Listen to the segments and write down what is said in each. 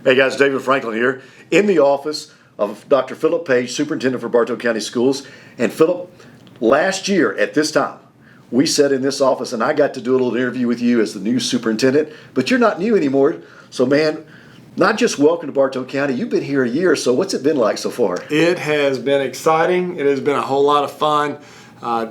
Hey guys, David Franklin here in the office of Dr. Phillip Page, Superintendent for Bartow County Schools. And Phillip, last year at this time, we sat in this office and I got to do a little interview with you as the new superintendent, but you're not new anymore. So man, not just welcome to Bartow County, you've been here a year, so what's it been like so far? It has been exciting. It has been a whole lot of fun.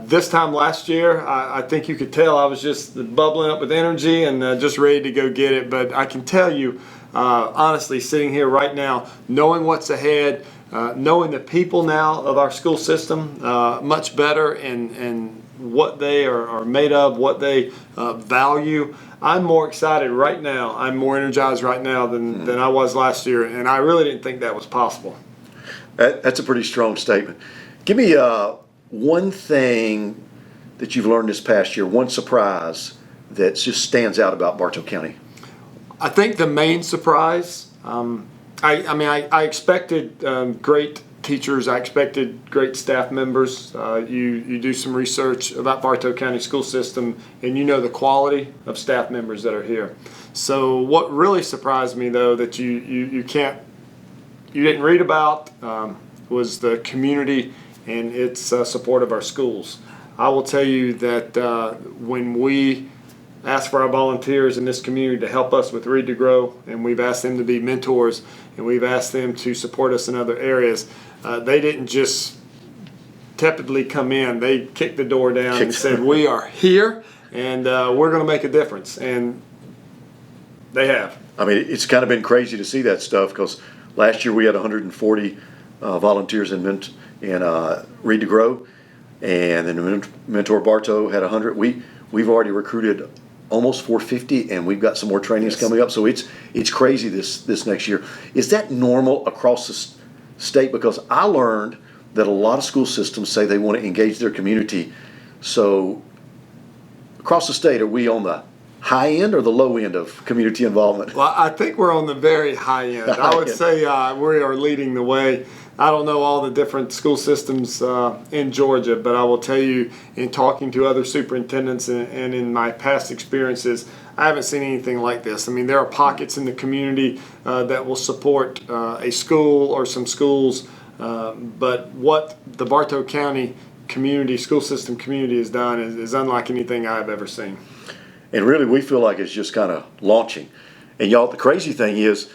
This time last year, I think you could tell I was just bubbling up with energy and just ready to go get it. But I can tell you, honestly, sitting here right now, knowing what's ahead, knowing the people now of our school system much better and what they are made of, what they value, I'm more excited right now. I'm more energized right now than I was last year, and I really didn't think that was possible. That's a pretty strong statement. Give me one thing that you've learned this past year, one surprise that just stands out about Bartow County. I think the main surprise, I expected great teachers. I expected great staff members. You do some research about Bartow County school system and you know the quality of staff members that are here. So what really surprised me though that you didn't read about was the community and its support of our schools. I will tell you that when we ask for our volunteers in this community to help us with Read to Grow, and we've asked them to be mentors, and we've asked them to support us in other areas, they didn't just tepidly come in. They kicked the door down and said, we are here, and we're going to make a difference, and they have. I mean, it's kind of been crazy to see that stuff because last year we had 140 volunteers in Read to Grow, and then Mentor Bartow had 100. We've already recruited almost 450, and we've got some more trainings coming up. So it's crazy this next year. Is that normal across the state? Because I learned that a lot of school systems say they want to engage their community. So across the state, are we on the high end or the low end of community involvement? Well, I think we're on the very high end. I would say we are leading the way. I don't know all the different school systems in Georgia, but I will tell you, in talking to other superintendents and in my past experiences, I haven't seen anything like this. I mean, there are pockets in the community that will support a school or some schools, but what the Bartow County school system community has done is unlike anything I've ever seen. And really, we feel like it's just kind of launching. And y'all, the crazy thing is,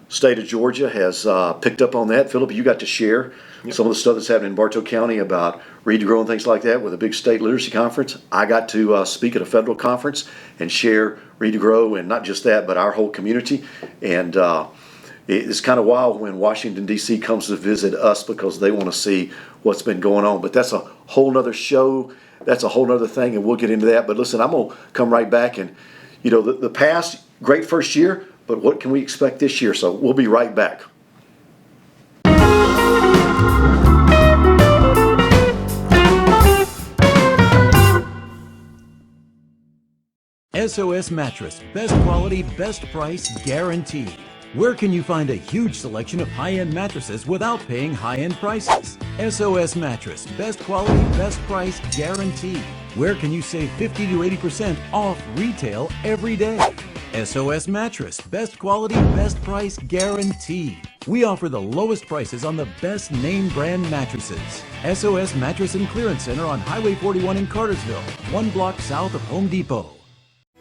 state of Georgia has picked up on that. Phillip, you got to share some of the stuff that's happening in Bartow County about Read to Grow and things like that with a big state literacy conference. I got to speak at a federal conference and share Read to Grow, and not just that, but our whole community. And it's kind of wild when Washington, D.C. comes to visit us because they want to see what's been going on. But that's a whole nother show. That's a whole nother thing, and we'll get into that. But listen, I'm going to come right back. And, you know, the past, great first year, but what can we expect this year? So we'll be right back. SOS Mattress, best quality, best price, guaranteed. Where can you find a huge selection of high-end mattresses without paying high-end prices? SOS Mattress, best quality, best price, guaranteed. Where can you save 50 to 80% off retail every day? SOS Mattress, best quality, best price, guaranteed. We offer the lowest prices on the best name brand mattresses. SOS Mattress and Clearance Center on Highway 41 in Cartersville, 1 block south of Home Depot.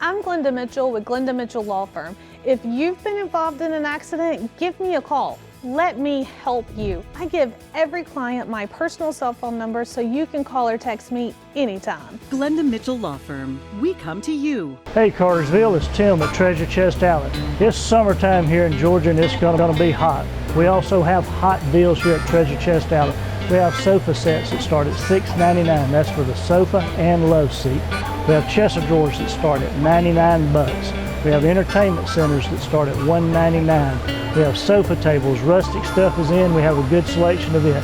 I'm Glenda Mitchell with Glenda Mitchell Law Firm. If you've been involved in an accident, give me a call. Let me help you. I give every client my personal cell phone number so you can call or text me anytime. Glenda Mitchell Law Firm. We come to you. Hey Cartersville, it's Tim at Treasure Chest Outlet. It's summertime here in Georgia and it's going to be hot. We also have hot deals here at Treasure Chest Outlet. We have sofa sets that start at $6.99. That's for the sofa and love seat. We have chest of drawers that start at $99. We have entertainment centers that start at $199. We have sofa tables. Rustic stuff is in. We have a good selection of it.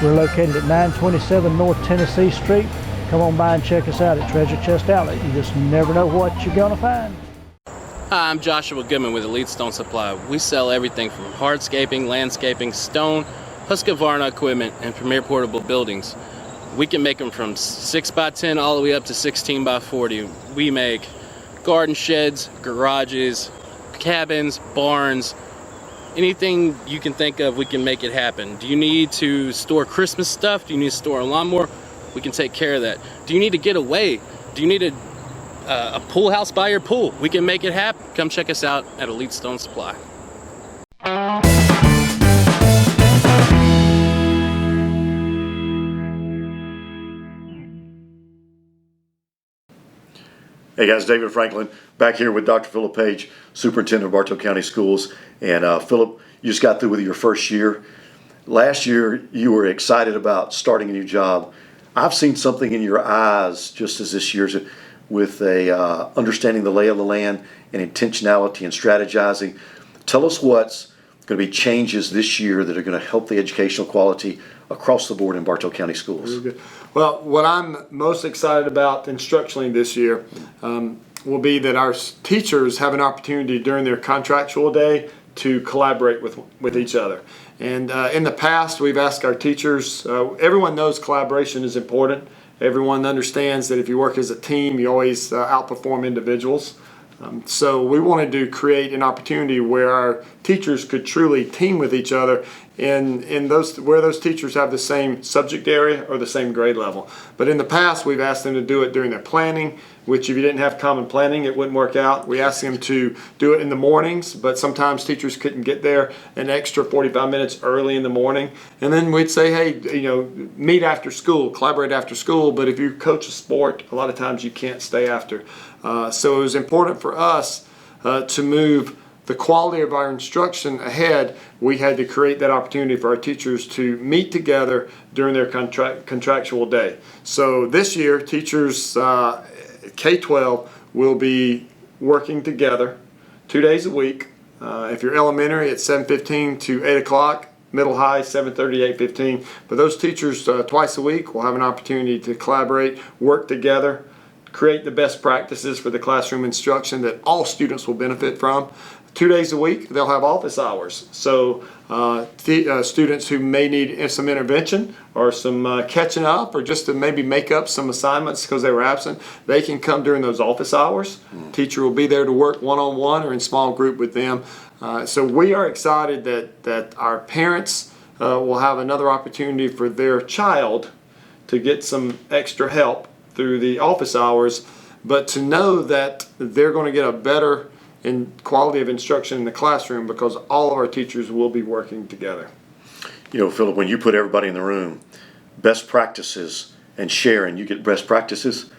We're located at 927 North Tennessee Street. Come on by and check us out at Treasure Chest Outlet. You just never know what you're going to find. Hi, I'm Joshua Goodman with Elite Stone Supply. We sell everything from hardscaping, landscaping, stone, Husqvarna equipment, and premier portable buildings. We can make them from 6x10 all the way up to 16x40. We make garden sheds, garages, cabins, barns, Anything you can think of, we can make it happen. Do you need to store Christmas stuff? Do you need to store a lawnmower? We can take care of that. Do you need to get away? Do you need a pool house by your pool? We can make it happen. Come check us out at Elite Stone Supply. Hey guys, David Franklin back here with Dr. Phillip Page, Superintendent of Bartow County Schools. And Phillip, you just got through with your first year. Last year, you were excited about starting a new job. I've seen something in your eyes just as this year's with understanding the lay of the land and intentionality and strategizing. Tell us what's going to be changes this year that are going to help the educational quality across the board in Bartow County Schools. Really good. Well, what I'm most excited about instructionally this year will be that our teachers have an opportunity during their contractual day to collaborate with each other. And in the past, we've asked our teachers, everyone knows collaboration is important. Everyone understands that if you work as a team, you always outperform individuals. So we wanted to create an opportunity where our teachers could truly team with each other in those teachers have the same subject area or the same grade level. But in the past, we've asked them to do it during their planning, which if you didn't have common planning, it wouldn't work out. We asked them to do it in the mornings, but sometimes teachers couldn't get there an extra 45 minutes early in the morning. And then we'd say, hey, meet after school, collaborate after school, but if you coach a sport, a lot of times you can't stay after. So it was important for us to move the quality of our instruction ahead. We had to create that opportunity for our teachers to meet together during their contractual day. So this year, teachers K-12 will be working together 2 days a week. If you're elementary, it's 7:15 to 8 o'clock. Middle high, 7:30 to 8:15. But those teachers twice a week will have an opportunity to collaborate, work together, create the best practices for the classroom instruction that all students will benefit from. 2 days a week, they'll have office hours. So students who may need some intervention or some catching up or just to maybe make up some assignments because they were absent, they can come during those office hours. Teacher will be there to work one-on-one or in small group with them. So we are excited that our parents will have another opportunity for their child to get some extra help through the office hours, but to know that they're going to get a better quality of instruction in the classroom because all of our teachers will be working together. Phillip, when you put everybody in the room, best practices and sharing, you get best practices.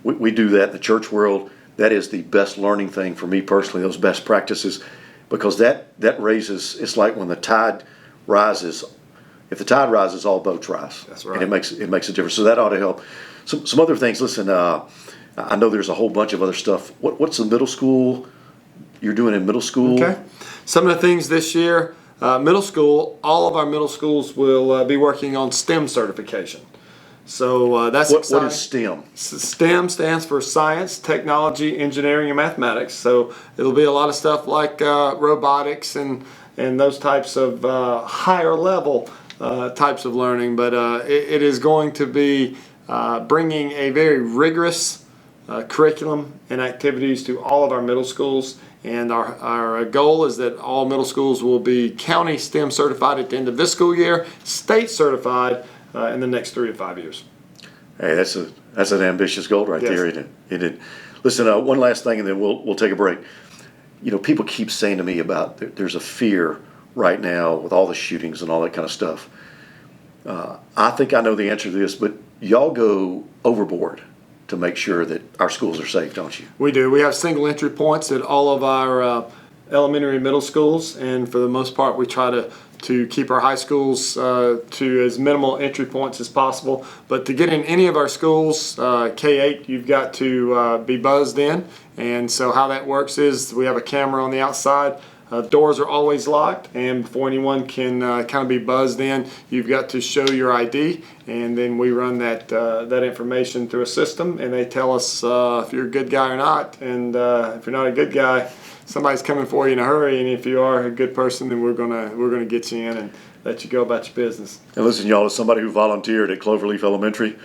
We do that in the church world. That is the best learning thing for me personally, those best practices, because that raises, it's like when the tide rises. If the tide rises, all boats rise. That's right. And it makes a difference. So that ought to help. Some other things, listen, I know there's a whole bunch of other stuff. What's the middle school you're doing in middle school? Okay. Some of the things this year, middle school, all of our middle schools will be working on STEM certification. So that's exciting. What is STEM? STEM stands for science, technology, engineering, and mathematics. So it'll be a lot of stuff like robotics and those types of higher level types of learning. But it is going to be bringing a very rigorous curriculum and activities to all of our middle schools. And our goal is that all middle schools will be county STEM certified at the end of this school year, state certified in the next 3 to 5 years. Hey, that's an ambitious goal right there, isn't it? Listen, one last thing, and then we'll take a break. People keep saying to me about there's a fear right now with all the shootings and all that kind of stuff. I think I know the answer to this, but y'all go overboard to make sure that our schools are safe, don't you? We do. We have single entry points at all of our elementary and middle schools, and for the most part we try to keep our high schools to as minimal entry points as possible. But to get in any of our schools, K-8, you've got to be buzzed in. And so how that works is we have a camera on the outside. Doors are always locked, and before anyone can kind of be buzzed in, you've got to show your ID, and then we run that information through a system, and they tell us if you're a good guy or not. And if you're not a good guy, somebody's coming for you in a hurry, and if you are a good person, then we're gonna get you in and let you go about your business. And listen, y'all, as somebody who volunteered at Cloverleaf Elementary,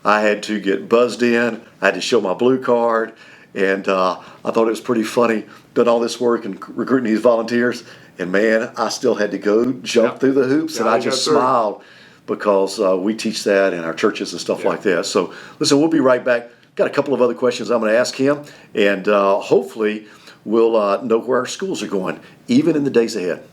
I had to get buzzed in. I had to show my blue card. And I thought it was pretty funny, done all this work and recruiting these volunteers. And man, I still had to go jump through the hoops, and I just smiled because we teach that in our churches and stuff like that. So listen, we'll be right back. Got a couple of other questions I'm going to ask him, and hopefully we'll know where our schools are going, even in the days ahead.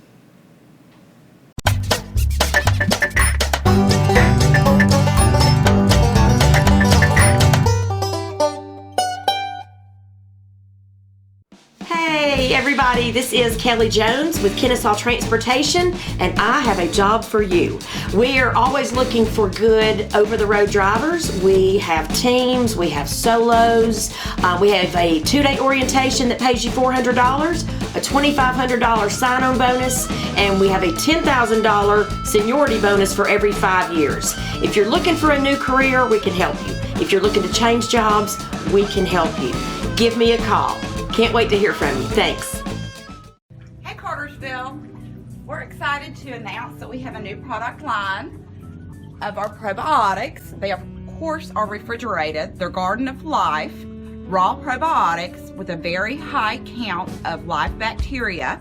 Hey everybody, this is Kelly Jones with Kennesaw Transportation, and I have a job for you. We are always looking for good over-the-road drivers. We have teams, we have solos, we have a 2-day orientation that pays you $400, a $2,500 sign-on bonus, and we have a $10,000 seniority bonus for every 5 years. If you're looking for a new career, we can help you. If you're looking to change jobs, we can help you. Give me a call. Can't wait to hear from you. Thanks. Hey Cartersville, we're excited to announce that we have a new product line of our probiotics. They of course are refrigerated. They're Garden of Life raw probiotics with a very high count of live bacteria.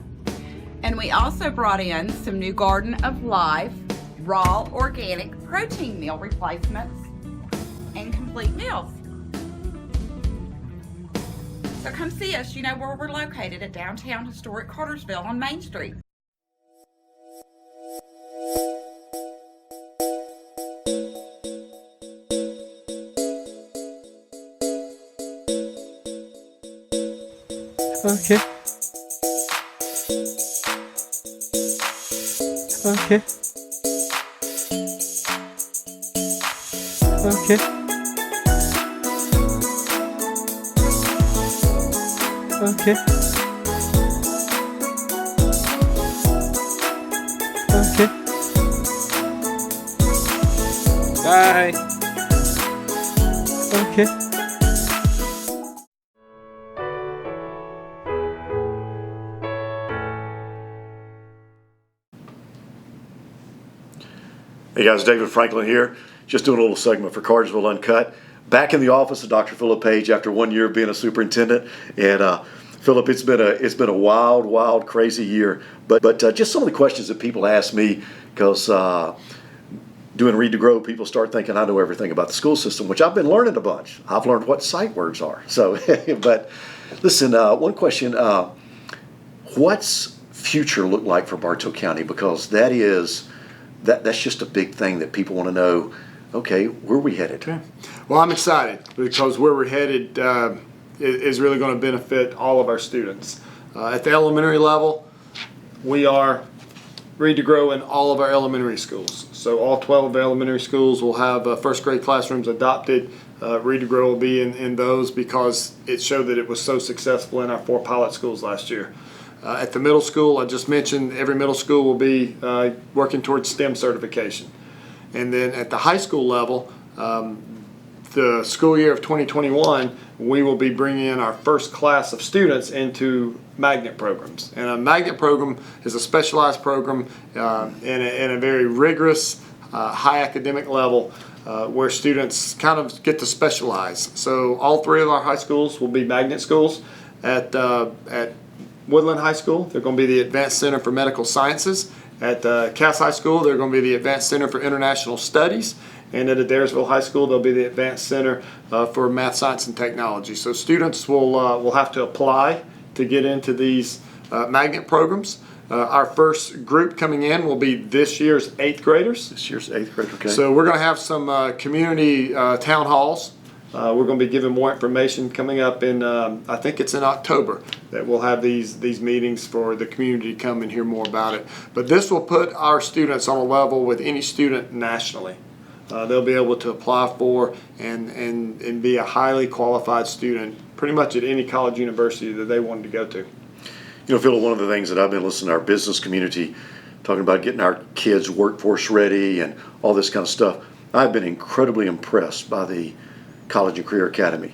And we also brought in some new Garden of Life raw organic protein meal replacements and complete meals. So come see us. You know where we're located at downtown historic Cartersville on Main Street. Okay. Okay. Okay. Okay. Okay. Bye. Okay. Hey guys, David Franklin here. Just doing a little segment for Cartersville Uncut. Back in the office of Dr. Phillip Page after 1 year of being a superintendent. And Phillip, it's been a wild, crazy year. But just some of the questions that people ask me, because doing Read to Grow, people start thinking I know everything about the school system, which I've been learning a bunch. I've learned what sight words are. So, but listen, one question: what's future look like for Bartow County? Because that's just a big thing that people want to know. Okay, where are we headed? Okay. Well, I'm excited because where we're headed is really going to benefit all of our students. At the elementary level, we are Read to Grow in all of our elementary schools. So all 12 of our elementary schools will have first grade classrooms adopted. Read to Grow will be in those because it showed that it was so successful in our 4 pilot schools last year. At the middle school, I just mentioned every middle school will be working towards STEM certification. And then at the high school level, the school year of 2021, we will be bringing in our first class of students into magnet programs. And a magnet program is a specialized program in a very rigorous, high academic level where students kind of get to specialize. So all 3 of our high schools will be magnet schools. At Woodland High School, they're going to be the Advanced Center for Medical Sciences. At Cass High School, they're going to be the Advanced Center for International Studies. And at Adairsville High School, they'll be the Advanced Center for Math, Science, and Technology. So students will have to apply to get into these magnet programs. Our first group coming in will be this year's 8th graders. This year's 8th grade, okay. So we're going to have some community town halls. We're going to be giving more information coming up in, I think it's in October, that we'll have these meetings for the community to come and hear more about it. But this will put our students on a level with any student nationally. They'll be able to apply for and be a highly qualified student pretty much at any college university that they wanted to go to. You know, Phil, one of the things that I've been listening to our business community talking about getting our kids workforce ready and all this kind of stuff, I've been incredibly impressed by the College and Career Academy.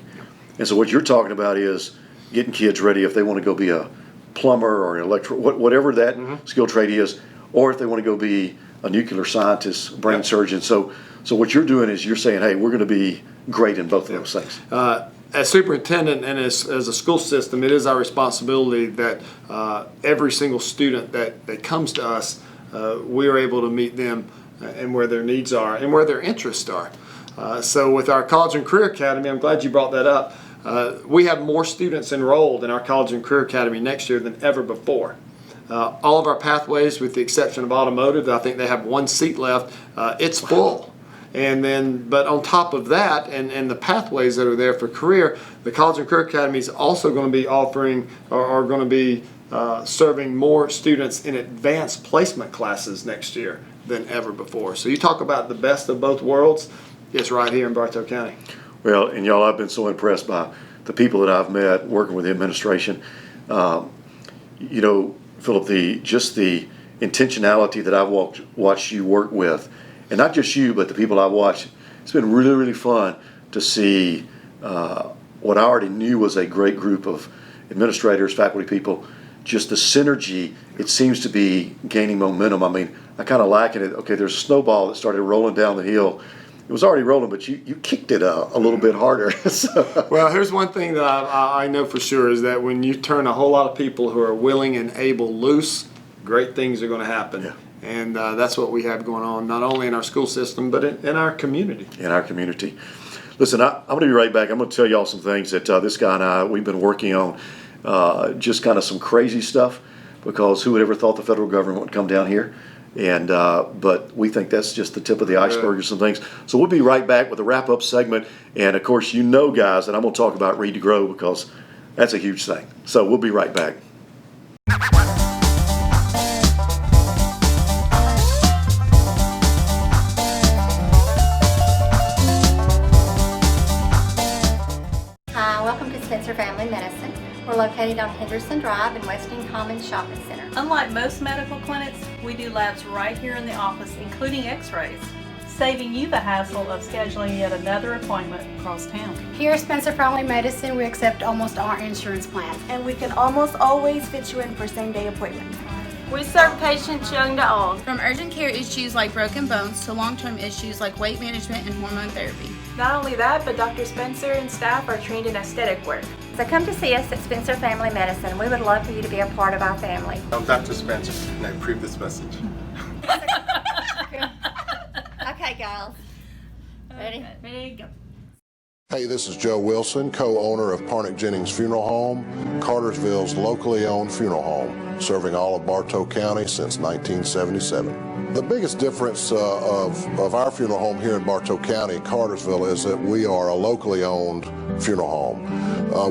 And so what you're talking about is getting kids ready if they want to go be a plumber or an electrical, whatever that skill trade is, or if they want to go be a nuclear scientist, brain surgeon. So what you're doing is you're saying, hey, we're going to be great in both of those things. as superintendent and as a school system, it is our responsibility that every single student that comes to us, we are able to meet them and where their needs are and where their interests are. So with our College and Career Academy, I'm glad you brought that up. We have more students enrolled in our College and Career Academy next year than ever before. All of our pathways, with the exception of automotive, I think they have one seat left, it's full. And then, but on top of that, and the pathways that are there for career, the College and Career Academy is also going to be offering, or are going to be serving more students in advanced placement classes next year than ever before. So you talk about the best of both worlds, it's right here in Bartow County. Well, and y'all, I've been so impressed by the people that I've met working with the administration. You know, Phillip, the intentionality that I've watched you work with, and not just you, but the people I've watched, it's been really, really fun to see what I already knew was a great group of administrators, faculty people. Just the synergy, it seems to be gaining momentum. I mean, I kind of liken it, okay, there's a snowball that started rolling down the hill. It was already rolling, but you kicked it a little bit harder. So. Well, here's one thing that I know for sure is that when you turn a whole lot of people who are willing and able loose, great things are going to happen. Yeah. And that's what we have going on, not only in our school system, but in our community. In our community. Listen, I'm going to be right back. I'm going to tell y'all some things that this guy and I, we've been working on, just kind of some crazy stuff, because who would ever thought the federal government would come down here? And but we think that's just the tip of the iceberg of some things. So we'll be right back with a wrap-up segment. And, of course, you know, guys, that I'm going to talk about Read to Grow, because that's a huge thing. So we'll be right back. Welcome to Spencer Family Medicine. We're located on Henderson Drive in Westing Commons Shopping Center. Unlike most medical clinics, we do labs right here in the office, including x-rays, saving you the hassle of scheduling yet another appointment across town. Here at Spencer Family Medicine, we accept almost all insurance plans. And we can almost always fit you in for same-day appointments. We serve patients young to old. From urgent care issues like broken bones to long-term issues like weight management and hormone therapy. Not only that, but Dr. Spencer and staff are trained in aesthetic work. So come to see us at Spencer Family Medicine. We would love for you to be a part of our family. I'm Dr. Spencer, and I approve this message. Okay, girls. Ready? Ready, go. Hey, this is Joe Wilson, co-owner of Parnick Jennings Funeral Home, Cartersville's locally owned funeral home, serving all of Bartow County since 1977. The biggest difference of our funeral home here in Bartow County, Cartersville, is that we are a locally owned funeral home.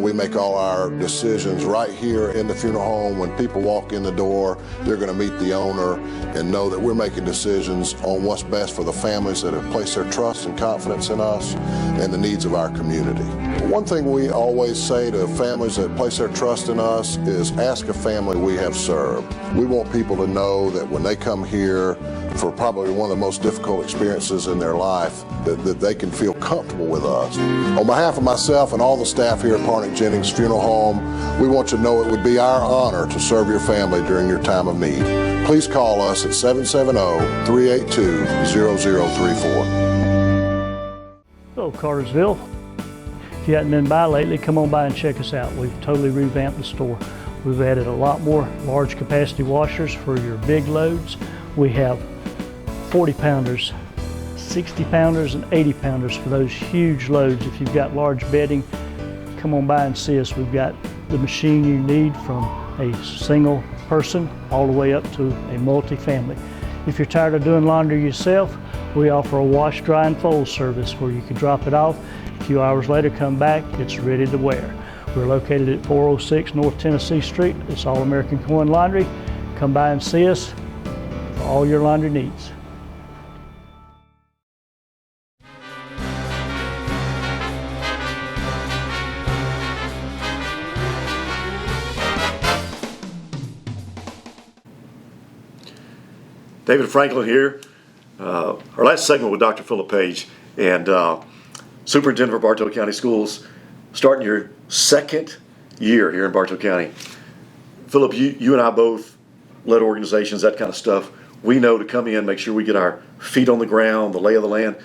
We make all our decisions right here in the funeral home. When people walk in the door, they're going to meet the owner and know that we're making decisions on what's best for the families that have placed their trust and confidence in us and the needs of our community. One thing we always say to families that place their trust in us is ask a family we have served. We want people to know that when they come here for probably one of the most difficult experiences in their life, that they can feel comfortable with us. On behalf of myself and all the staff here at Parnick Jennings Funeral Home, we want you to know it would be our honor to serve your family during your time of need. Please call us at 770-382-0034. Hello, Cartersville. If you haven't been by lately, come on by and check us out. We've totally revamped the store. We've added a lot more large capacity washers for your big loads. We have 40-pounders, 60-pounders, and 80-pounders for those huge loads. If you've got large bedding, come on by and see us. We've got the machine you need from a single person all the way up to a multi-family. If you're tired of doing laundry yourself, we offer a wash, dry, and fold service where you can drop it off. A few hours later, come back, it's ready to wear. We're located at 406 North Tennessee Street. It's All American Coin Laundry. Come by and see us for all your laundry needs. David Franklin here. Our last segment with Dr. Phillip Page, and Superintendent for Bartow County Schools, starting your second year here in Bartow County. Phillip, you and I both led organizations, that kind of stuff. We know to come in, make sure we get our feet on the ground, the lay of the land.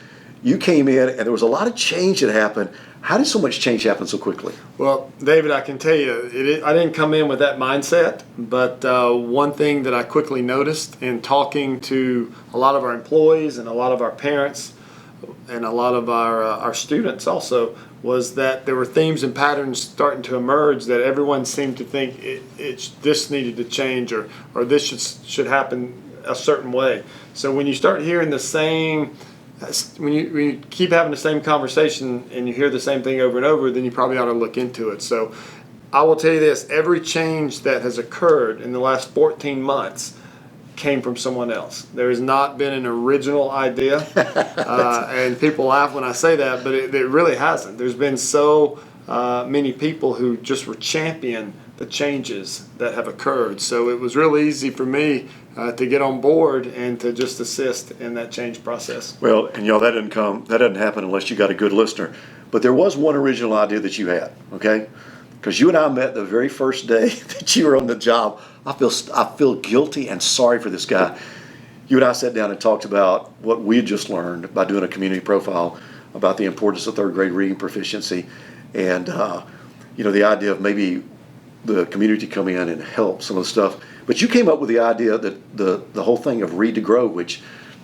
you came in and there was a lot of change that happened. How did so much change happen so quickly? Well, David, I can tell you, I didn't come in with that mindset, but one thing that I quickly noticed in talking to a lot of our employees and a lot of our parents and a lot of our students also was that there were themes and patterns starting to emerge that everyone seemed to think this needed to change or this should happen a certain way. So when you start hearing the same, when you keep having the same conversation and you hear the same thing over and over, then you probably ought to look into it. So I will tell you this, every change that has occurred in the last 14 months came from someone else. There has not been an original idea, and people laugh when I say that, but it really hasn't. There's been so many people who just were champion the changes that have occurred. So it was real easy for me to get on board and to just assist in that change process. Well, and that doesn't happen unless you got a good listener. But there was one original idea that you had, okay? Because you and I met the very first day that you were on the job. I feel guilty and sorry for this guy. You and I sat down and talked about what we had just learned by doing a community profile about the importance of third grade reading proficiency, and the idea of maybe the community come in and help some of the stuff. But you came up with the idea that the whole thing of Read to Grow, which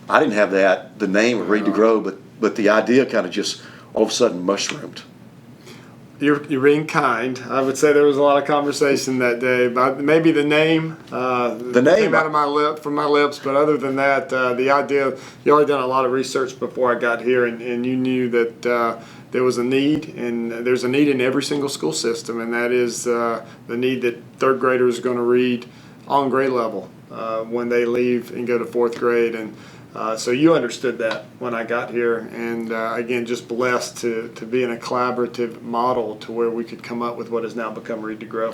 I didn't have the name of Read to Grow, but the idea kind of just all of a sudden mushroomed. You're being kind. I would say there was a lot of conversation that day about maybe the name. Came out of from my lips, but other than that, the idea. You already done a lot of research before I got here, and you knew that there was a need, and there's a need in every single school system, and that is the need that third graders are going to read on grade level when they leave and go to fourth grade, and so you understood that when I got here, and again, just blessed to be in a collaborative model to where we could come up with what has now become Read to Grow.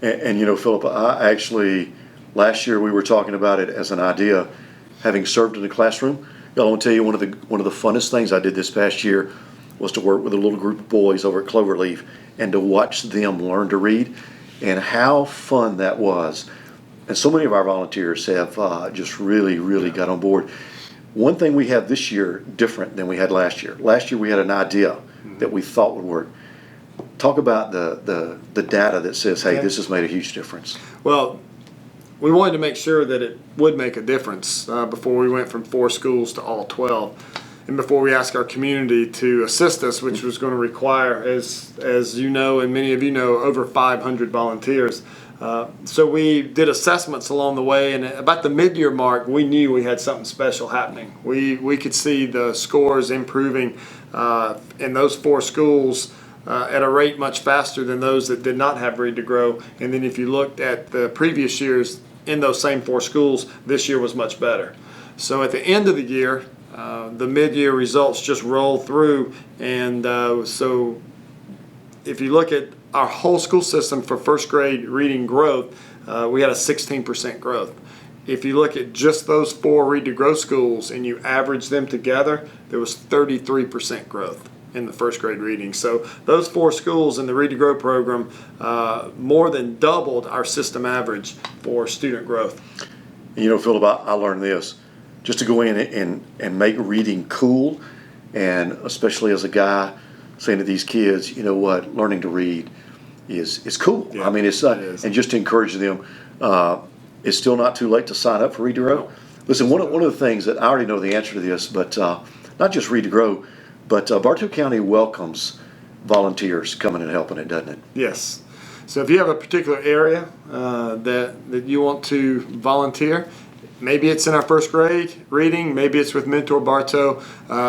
And Phillip, I actually, last year we were talking about it as an idea, having served in the classroom. I want to tell you one of the funnest things I did this past year was to work with a little group of boys over at Cloverleaf and to watch them learn to read, and how fun that was. And so many of our volunteers have just really got on board. One thing we have this year different than we had last year. Last year we had an idea that we thought would work. Talk about the data that says, hey, this has made a huge difference. Well, we wanted to make sure that it would make a difference before we went from 4 schools to all 12. And before we asked our community to assist us, which was going to require, as you know and many of you know, over 500 volunteers. So we did assessments along the way, and about the mid-year mark, we knew we had something special happening. We could see the scores improving in those 4 schools at a rate much faster than those that did not have Read to Grow. And then if you looked at the previous years in those same 4 schools, this year was much better. So at the end of the year, the mid-year results just rolled through, and so if you look at our whole school system for first grade reading growth, we had a 16% growth. If you look at just those 4 Read to Grow schools and you average them together, there was 33% growth in the first grade reading. So those 4 schools in the Read to Grow program more than doubled our system average for student growth. Phillip, I learned this. Just to go in and make reading cool, and especially as a guy saying to these kids, you know what, learning to read is cool. Yeah, I mean, it's and just to encourage them, it's still not too late to sign up for Read to Grow. No. Listen, one of the things that I already know the answer to this, but not just Read to Grow, but Bartow County welcomes volunteers coming and helping it, doesn't it? Yes. So if you have a particular area that you want to volunteer, maybe it's in our first grade reading, maybe it's with Mentor Bartow,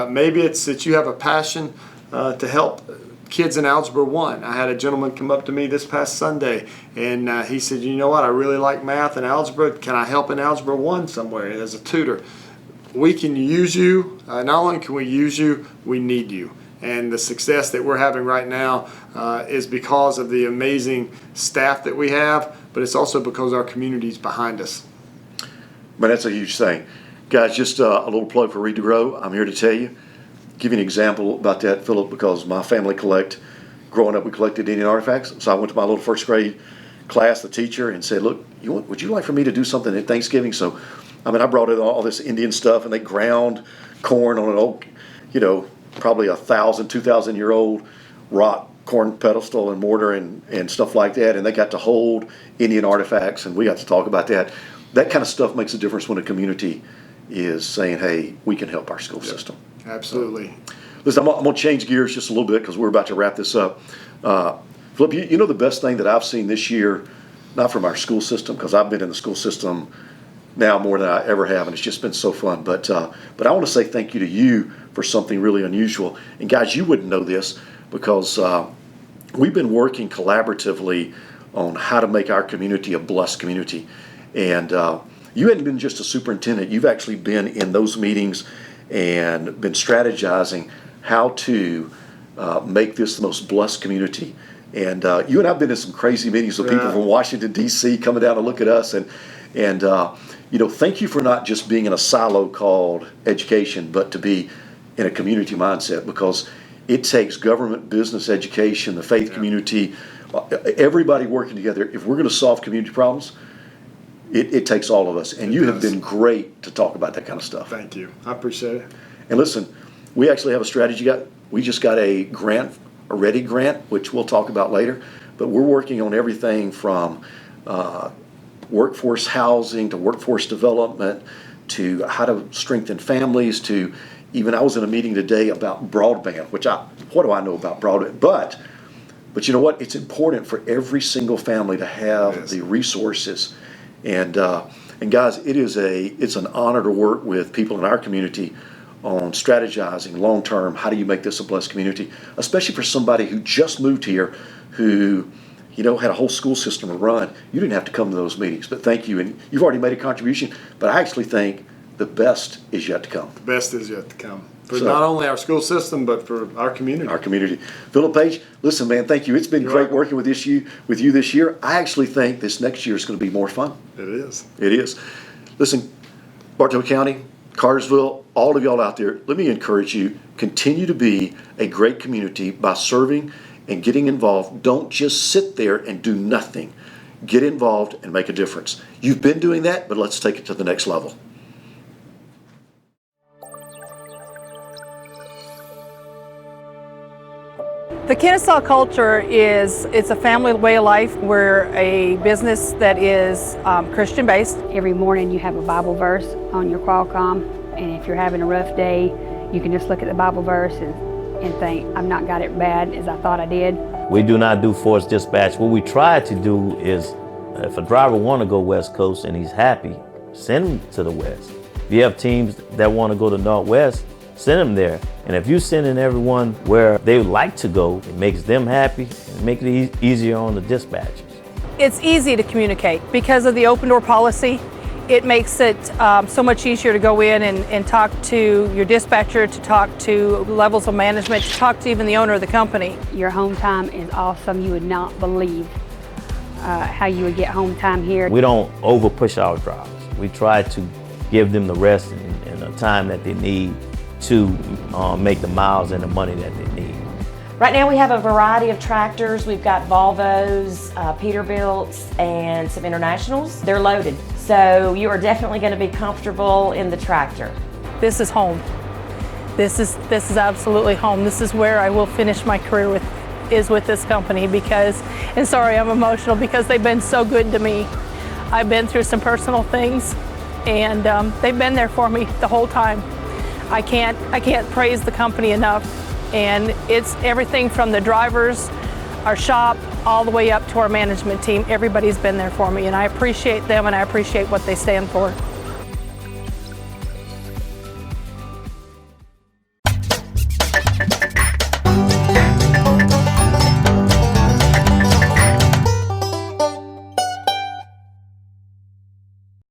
maybe it's that you have a passion to help kids in Algebra 1. I had a gentleman come up to me this past Sunday, and he said, you know what, I really like math and algebra. Can I help in Algebra 1 somewhere as a tutor? We can use you. Not only can we use you, we need you. And the success that we're having right now is because of the amazing staff that we have, but it's also because our community's behind us. But that's a huge thing. Guys, just a little plug for Read to Grow. I'm here to tell you, give you an example about that, Phillip, because my family growing up, we collected Indian artifacts. So I went to my little first grade class, the teacher, and said, look, would you like for me to do something at Thanksgiving? So, I brought in all this Indian stuff, and they ground corn on an old probably 1,000, 2,000-year-old rock corn pedestal and mortar and stuff like that, and they got to hold Indian artifacts, and we got to talk about that. That kind of stuff makes a difference when a community is saying, hey, we can help our school system. Absolutely. Listen, I'm going to change gears just a little bit because we're about to wrap this up. Phillip, you know the best thing that I've seen this year, not from our school system, because I've been in the school system now more than I ever have, and it's just been so fun. But I want to say thank you to you for something really unusual. And guys, you wouldn't know this because we've been working collaboratively on how to make our community a blessed community. And you hadn't been just a superintendent. You've actually been in those meetings and been strategizing how to make this the most blessed community. And you and I have been in some crazy meetings with people from Washington, D.C. coming down to look at us. And thank you for not just being in a silo called education, but to be in a community mindset, because it takes government, business, education, the faith community, everybody working together. If we're going to solve community problems, it takes all of us. And you have been great to talk about that kind of stuff. Thank you. I appreciate it. And listen, we actually have a strategy. We just got a grant, a READY grant, which we'll talk about later. But we're working on everything from workforce housing to workforce development to how to strengthen families to even I was in a meeting today about broadband, what do I know about broadband? But you know what? It's important for every single family to have the resources. And guys, it's an honor to work with people in our community on strategizing long term. How do you make this a blessed community, especially for somebody who just moved here, who had a whole school system to run. You didn't have to come to those meetings, but thank you, and you've already made a contribution. But I actually think the best is yet to come. The best is yet to come. For not only our school system, but for our community. Our community. Phillip Page, listen, man, thank you. It's been great working with you this year. I actually think this next year is going to be more fun. It is. It is. Listen, Bartow County, Cartersville, all of y'all out there, let me encourage you, continue to be a great community by serving and getting involved. Don't just sit there and do nothing. Get involved and make a difference. You've been doing that, but let's take it to the next level. The Kennesaw culture it's a family way of life. We're a business that is Christian-based. Every morning you have a Bible verse on your Qualcomm, and if you're having a rough day, you can just look at the Bible verse and think, I've not got it bad as I thought I did. We do not do forced dispatch. What we try to do is, if a driver want to go West Coast and he's happy, send him to the West. If you have teams that want to go to Northwest, send them there. And if you're sending everyone where they would like to go, it makes them happy and make it easier on the dispatchers. It's easy to communicate because of the open door policy. It makes it so much easier to go in and talk to your dispatcher, to talk to levels of management, to talk to even the owner of the company. Your home time is awesome. You would not believe how you would get home time here. We don't over push our drivers. We try to give them the rest and the time that they need to make the miles and the money that they need. Right now we have a variety of tractors. We've got Volvos, Peterbilts, and some Internationals. They're loaded. So you are definitely going to be comfortable in the tractor. This is home. This is absolutely home. This is where I will finish my career with this company because, and sorry I'm emotional because they've been so good to me. I've been through some personal things and they've been there for me the whole time. I can't praise the company enough, and it's everything from the drivers, our shop, all the way up to our management team. Everybody's been there for me, and I appreciate them and I appreciate what they stand for.